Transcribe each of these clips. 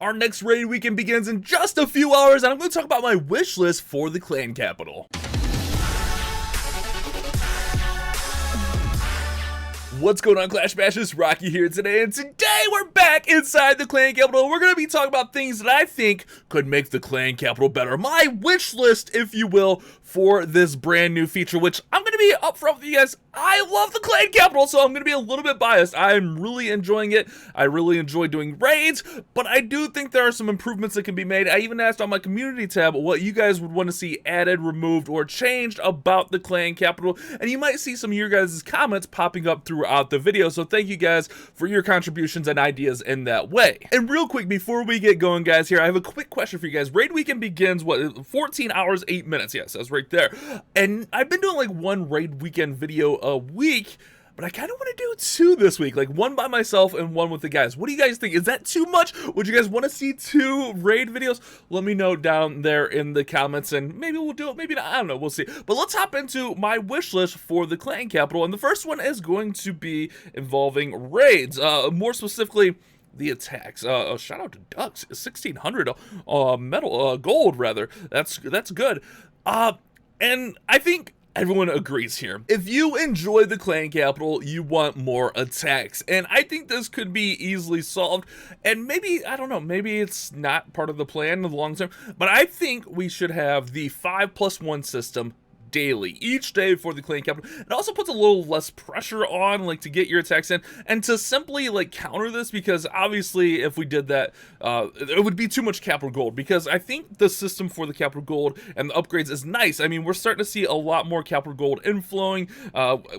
Our next raid weekend begins in just a few hours, and I'm going to talk about my wish list for the clan capital. What's going on, Clash Bashers? Rocky here today, and today we're back inside the clan capital. We're going to be talking about things that I think could make the clan capital better. My wish list, if you will, for this brand new feature, which I'm going to be upfront with you guys. I love the clan capital, so I'm going to be a little bit biased. I'm really enjoying it. I really enjoy doing raids, but I do think there are some improvements that can be made. I even asked on my community tab what you guys would want to see added, removed, or changed about the clan capital, and you might see some of your guys' comments popping up throughout the video, so thank you guys for your contributions and ideas in that way. And real quick, before we get going, guys, here, I have a quick question for you guys. Raid weekend begins, what, 14 hours, 8 minutes? Yes, that's right there. And I've been doing like one raid weekend video a week, but I kind of want to do two this week, like one by myself and one with the guys. What do you guys think? Is that too much? Would you guys want to see two raid videos? Let me know down there in the comments, and maybe we'll do it, maybe not, I don't know, we'll see. But let's hop into my wish list for the clan capital, and the first one is going to be involving raids, more specifically the attacks. Shout out to Ducks, 1600 gold rather. That's good. And I think everyone agrees here. If you enjoy the clan capital, you want more attacks. And I think this could be easily solved. And maybe, I don't know, maybe it's not part of the plan in the long term, but I think we should have the 5+1 system daily, each day for the clan capital. It also puts a little less pressure on, like, to get your attacks in, and to simply, like, counter this, because obviously if we did that, it would be too much capital gold, because I think the system for the capital gold and the upgrades is nice. I mean, we're starting to see a lot more capital gold inflowing.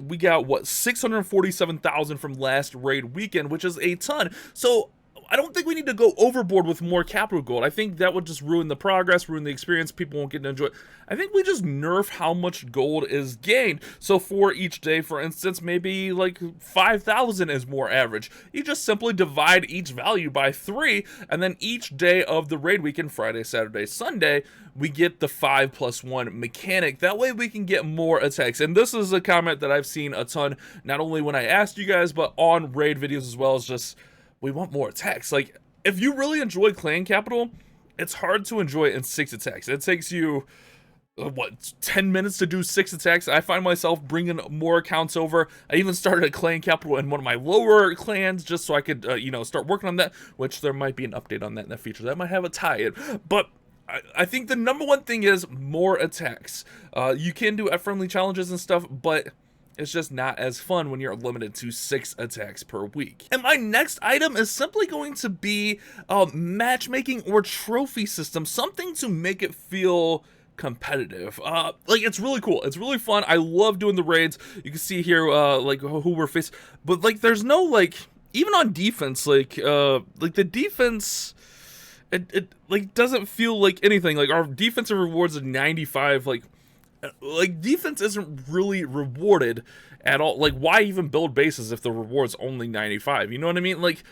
We got, what, 647,000 from last raid weekend, which is a ton. So I don't think we need to go overboard with more capital gold. I think that would just ruin the progress, ruin the experience. People won't get to enjoy it. I think we just nerf how much gold is gained. So for each day, for instance, maybe like 5,000 is more average. You just simply divide each value by 3, and then each day of the raid weekend, Friday, Saturday, Sunday, we get the 5+1 mechanic. That way we can get more attacks. And this is a comment that I've seen a ton, not only when I asked you guys, but on raid videos as well, as just, we want more attacks. Like, if you really enjoy clan capital, it's hard to enjoy it in 6 attacks. It takes you, what, 10 minutes to do 6 attacks. I find myself bringing more accounts over. I even started a clan capital in one of my lower clans just so I could, you know, start working on that, which there might be an update on that in that feature. That might have a tie-in. But I think the number one thing is more attacks. You can do F-friendly challenges and stuff, but it's just not as fun when you're limited to 6 attacks per week. And my next item is simply going to be matchmaking or trophy system, something to make it feel competitive. Like, it's really cool, it's really fun. I love doing the raids. You can see here like who we're facing, but like there's no, like, even on defense, like the defense, it like doesn't feel like anything. Like, our defensive rewards are 95. Like defense isn't really rewarded at all. Like, why even build bases if the reward's only 95? You know what I mean? Like,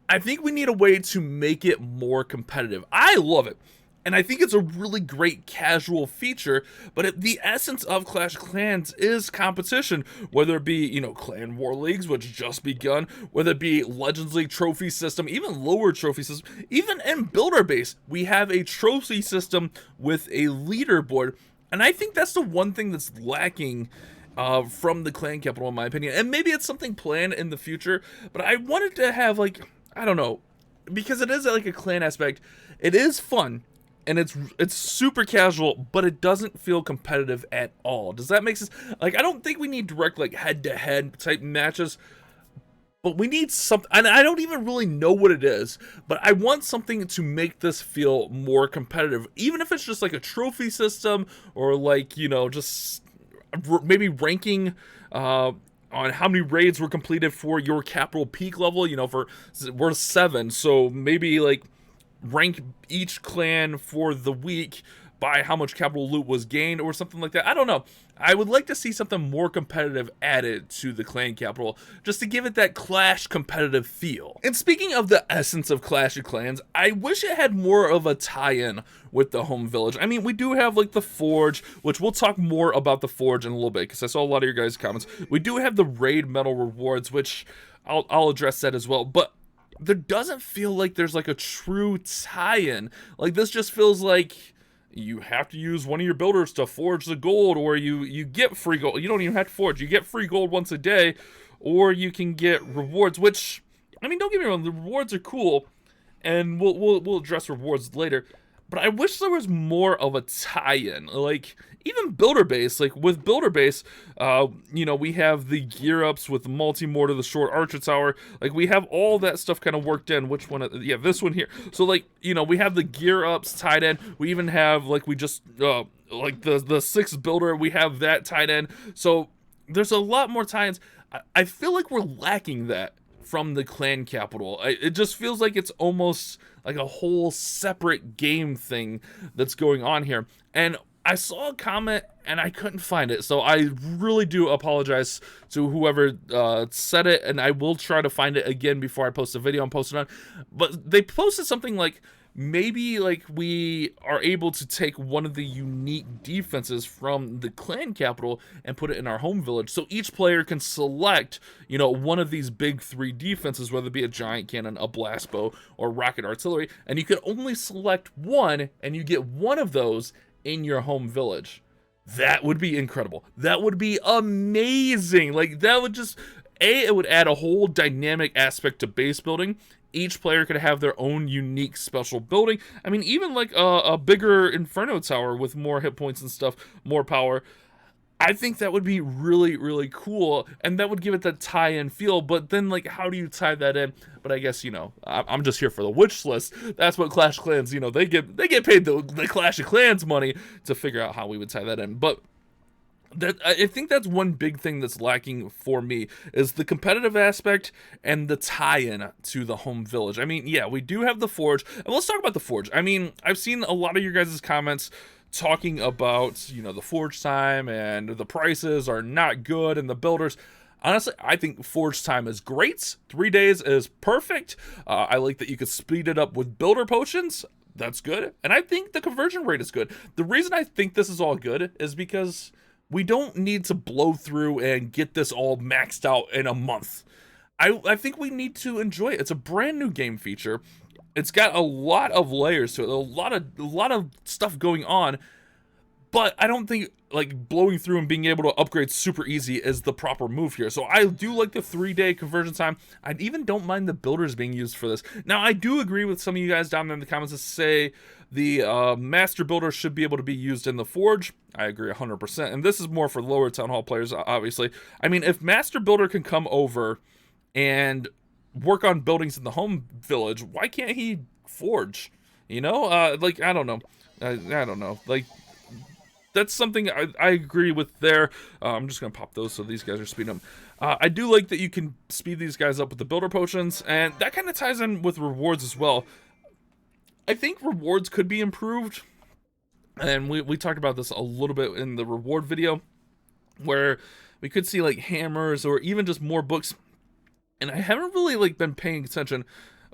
I think we need a way to make it more competitive. I love it, and I think it's a really great casual feature, but the essence of Clash of Clans is competition, whether it be, you know, Clan War Leagues, which just begun, whether it be Legends League trophy system, even lower trophy system, even in Builder Base, we have a trophy system with a leaderboard. And I think that's the one thing that's lacking from the clan capital, in my opinion. And maybe it's something planned in the future, but I wanted to have, like, I don't know, because it is like a clan aspect. It is fun, and it's super casual, but it doesn't feel competitive at all. Does that make sense? Like, I don't think we need direct, like, head-to-head type matches, but we need something, and I don't even really know what it is, but I want something to make this feel more competitive, even if it's just like a trophy system, or, like, you know, just maybe ranking on how many raids were completed for your capital peak level. You know, we're 7, so maybe, like, rank each clan for the week by how much capital loot was gained, or something like that. I don't know. I would like to see something more competitive added to the clan capital, just to give it that Clash competitive feel. And speaking of the essence of Clash of Clans, I wish it had more of a tie-in with the home village. I mean, we do have, like, the Forge, which we'll talk more about the Forge in a little bit, because I saw a lot of your guys' comments. We do have the raid medal rewards, which I'll address that as well, but there doesn't feel like there's like a true tie-in. Like, this just feels like you have to use one of your builders to forge the gold, or you get free gold. You don't even have to forge. You get free gold once a day, or you can get rewards, which, I mean, don't get me wrong, the rewards are cool, and we'll address rewards later. But I wish there was more of a tie-in. Like, even Builder Base, like with Builder Base, you know, we have the gear ups with the multi-mortar, the short archer tower. Like, we have all that stuff kind of worked in. Which one? Yeah, this one here. So, like, you know, we have the gear ups tied in. We even have, like, we just, like the sixth builder, we have that tied in. So there's a lot more tie-ins. I feel like we're lacking that from the clan capital. It just feels like it's almost like a whole separate game thing that's going on here. And I saw a comment and I couldn't find it, so I really do apologize to whoever said it, and I will try to find it again before I post the video and post it on. But they posted something like, maybe like we are able to take one of the unique defenses from the clan capital and put it in our home village, so each player can select, you know, one of these big three defenses, whether it be a giant cannon, a blast bow, or rocket artillery, and you can only select one, and you get one of those in your home village. That would be incredible. That would be amazing. Like, that would just, it would add a whole dynamic aspect to base building. Each player could have their own unique special building. I mean, even like a bigger Inferno tower with more hit points and stuff, more power. I think that would be really, really cool, and that would give it that tie-in feel. But then, like, how do you tie that in? But I guess, you know, I'm just here for the wish list. That's what Clash of Clans, you know, they get paid the Clash of Clans money to figure out how we would tie that in. But I think that's one big thing that's lacking for me, is the competitive aspect and the tie-in to the home village. I mean, yeah, we do have the Forge, and let's talk about the Forge. I mean, I've seen a lot of your guys' comments talking about, you know, the Forge time and the prices are not good and the builders. Honestly, I think Forge time is great. 3 days is perfect. I like that you could speed it up with builder potions. That's good. And I think the conversion rate is good. The reason I think this is all good is because we don't need to blow through and get this all maxed out in a month. I think we need to enjoy it. It's a brand new game feature. It's got a lot of layers to it, a lot of stuff going on, but I don't think like blowing through and being able to upgrade super easy is the proper move here. So I do like the 3-day conversion time. I even don't mind the builders being used for this. Now, I do agree with some of you guys down there in the comments that say the master builder should be able to be used in the Forge. I agree 100%. And this is more for lower town hall players, obviously. I mean, if master builder can come over and work on buildings in the home village, why can't he forge? You know, like, I don't know. I don't know. Like, that's something I agree with there. I'm just gonna pop those so these guys are speeding up. I do like that you can speed these guys up with the builder potions, and that kind of ties in with rewards as well. I think rewards could be improved, and we talked about this a little bit in the reward video, where we could see like hammers or even just more books. And I haven't really like been paying attention.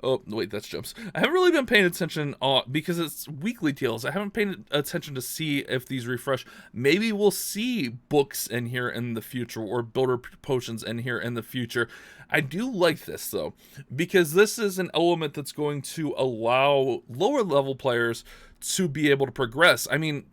Oh wait, that's jumps. I haven't really been paying attention because it's weekly deals. I haven't paid attention to see if these refresh. Maybe we'll see books in here in the future, or builder potions in here in the future. I do like this though, because this is an element that's going to allow lower level players to be able to progress. I mean,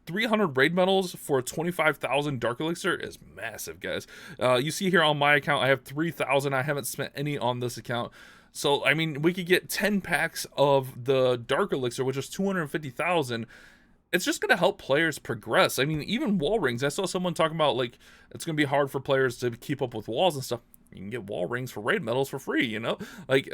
300 raid medals for 25,000 dark elixir is massive, guys. You see here on my account, I have 3,000. I haven't spent any on this account. So, I mean, we could get 10 packs of the dark elixir, which is 250,000. It's just going to help players progress. I mean, even wall rings. I saw someone talking about, like, it's going to be hard for players to keep up with walls and stuff. You can get wall rings for raid medals for free, you know? Like,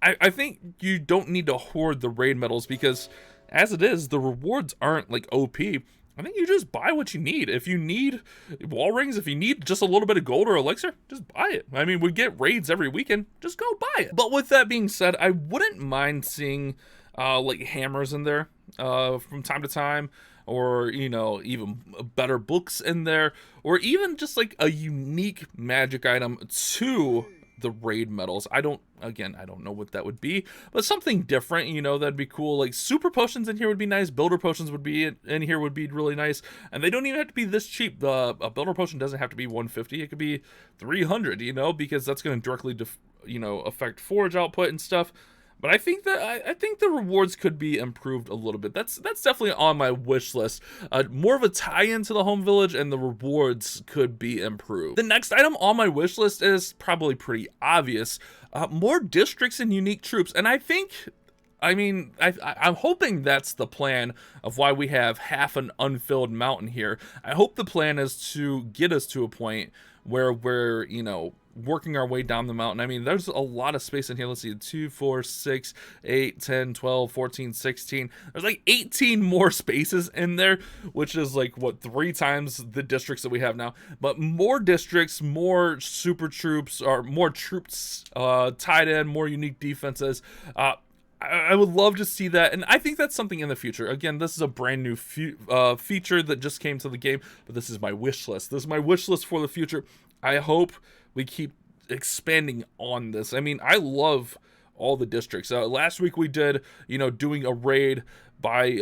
I think you don't need to hoard the raid medals, because as it is, the rewards aren't like OP. I think you just buy what you need. If you need wall rings, if you need just a little bit of gold or elixir, just buy it. I mean, we get raids every weekend. Just go buy it. But with that being said, I wouldn't mind seeing like hammers in there from time to time, or, you know, even better books in there, or even just like a unique magic item to the raid medals. I don't know what that would be, but something different, you know, that'd be cool. Like super potions in here would be nice. Builder potions would be in here would be really nice, and they don't even have to be this cheap. A builder potion doesn't have to be 150. It could be 300, you know, because that's going to directly you know, affect forage output and stuff. But I think that I think the rewards could be improved a little bit. That's definitely on my wish list. More of a tie-in to the home village, and the rewards could be improved. The next item on my wish list is probably pretty obvious. More districts and unique troops, and I'm hoping that's the plan of why we have half an unfilled mountain here. I hope the plan is to get us to a point where we're, you know, working our way down the mountain. I mean, there's a lot of space in here. Let's see, 2, 4, 6, 8, 10, 12, 14, 16. There's like 18 more spaces in there, which is like, what, 3 times the districts that we have now. But more districts, more super troops, or more troops tied in, more unique defenses. I would love to see that, and I think that's something in the future. Again, this is a brand new feature that just came to the game, but this is my wish list. This is my wish list for the future. I hope we keep expanding on this. I mean, I love all the districts. Last week we did, you know, doing a raid by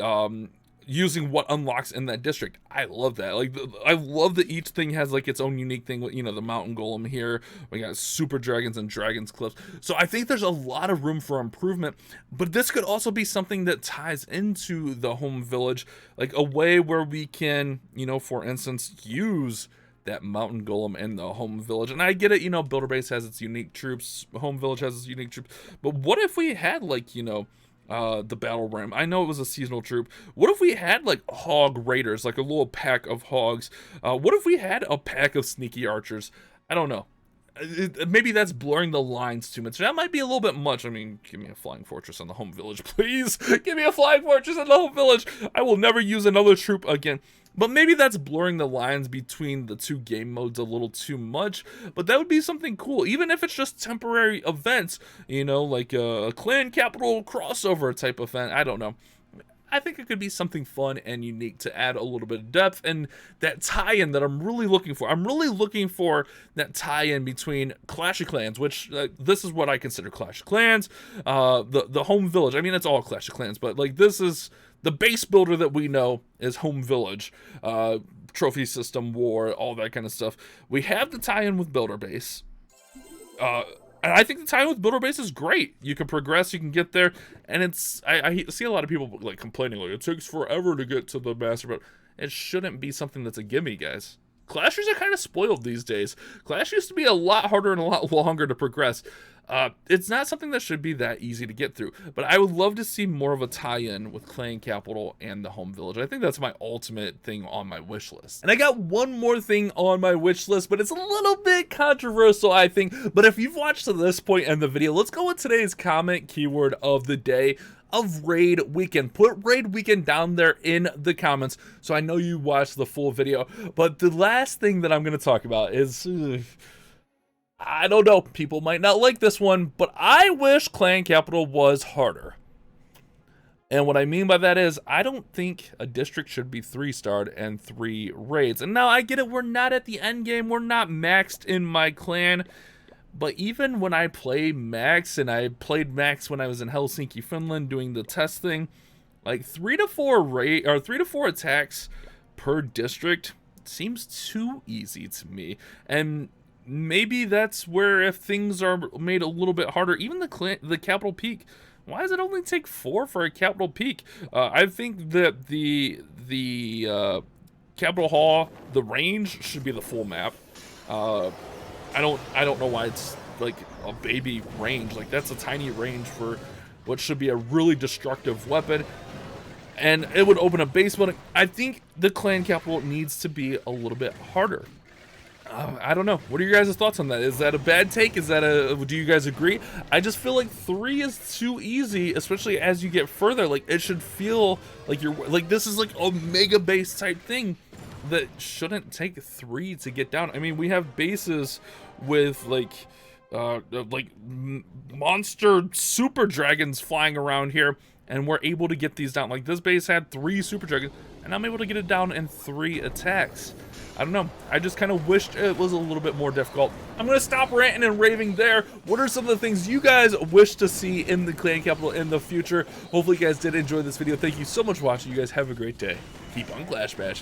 using what unlocks in that district. I love that. Like, I love that each thing has like its own unique thing. You know, the mountain golem here, we got super dragons and dragons cliffs. So I think there's a lot of room for improvement, but this could also be something that ties into the home village, like a way where we can, you know, for instance, use that mountain golem in the home village. And I get it, you know, builder base has its unique troops, home village has its unique troops, but what if we had, like, you know, the battle ram? I know it was a seasonal troop. What if we had like hog raiders, like a little pack of hogs? What if we had a pack of sneaky archers? I don't know. Maybe that's blurring the lines too much. That might be a little bit much. I mean, give me a flying fortress in the home village, please. Give me a flying fortress in the home village. I will never use another troop again. But maybe that's blurring the lines between the 2 game modes a little too much. But that would be something cool, even if it's just temporary events, you know, like a clan capital crossover type event. I don't know. I think it could be something fun and unique to add a little bit of depth and that tie-in that I'm really looking for. I'm really looking for that tie-in between Clash of Clans, which this is what I consider Clash of Clans, the home village. I mean, it's all Clash of Clans, but like this is the base builder that we know is home village, trophy system, war, all that kind of stuff. We have the tie-in with builder base. And I think the tie with builder base is great. You can progress, you can get there, and it's I see a lot of people like complaining like it takes forever to get to the master, but it shouldn't be something that's a gimme, guys. Clashers are kind of spoiled these days. Clash used to be a lot harder and a lot longer to progress. It's not something that should be that easy to get through, but I would love to see more of a tie-in with Clan Capital and the home village. I think that's my ultimate thing on my wish list. And I got one more thing on my wish list, but it's a little bit controversial, I think. But if you've watched to this point in the video, let's go with today's comment keyword of the day of Raid Weekend. Put Raid Weekend down there in the comments so I know you watched the full video. But the last thing that I'm going to talk about is... I don't know, people might not like this one, but I wish Clan Capital was harder. And what I mean by that is, I don't think a district should be 3-starred and 3 raids. And now I get it, we're not at the end game, we're not maxed in my clan. But even when I play max, and I played max when I was in Helsinki, Finland, doing the test thing, like 3 to 4 attacks per district seems too easy to me. And maybe that's where if things are made a little bit harder, even the capital peak, why does it only take 4 for a capital peak? I think that the capital hall, the range should be the full map. I don't know why it's like a baby range. Like, that's a tiny range for what should be a really destructive weapon, and it would open a base building. I think the clan capital needs to be a little bit harder. I don't know. What are your guys' thoughts on that? Is that a bad take? Is that do you guys agree? I just feel like 3 is too easy, especially as you get further. Like, it should feel like you're like, this is like a mega base type thing that shouldn't take 3 to get down. I mean, we have bases with like monster super dragons flying around here, and we're able to get these down. Like, this base had 3 super dragons, and I'm able to get it down in 3 attacks. I don't know. I just kind of wished it was a little bit more difficult. I'm going to stop ranting and raving there. What are some of the things you guys wish to see in the clan capital in the future? Hopefully you guys did enjoy this video. Thank you so much for watching. You guys have a great day. Keep on clash bashing.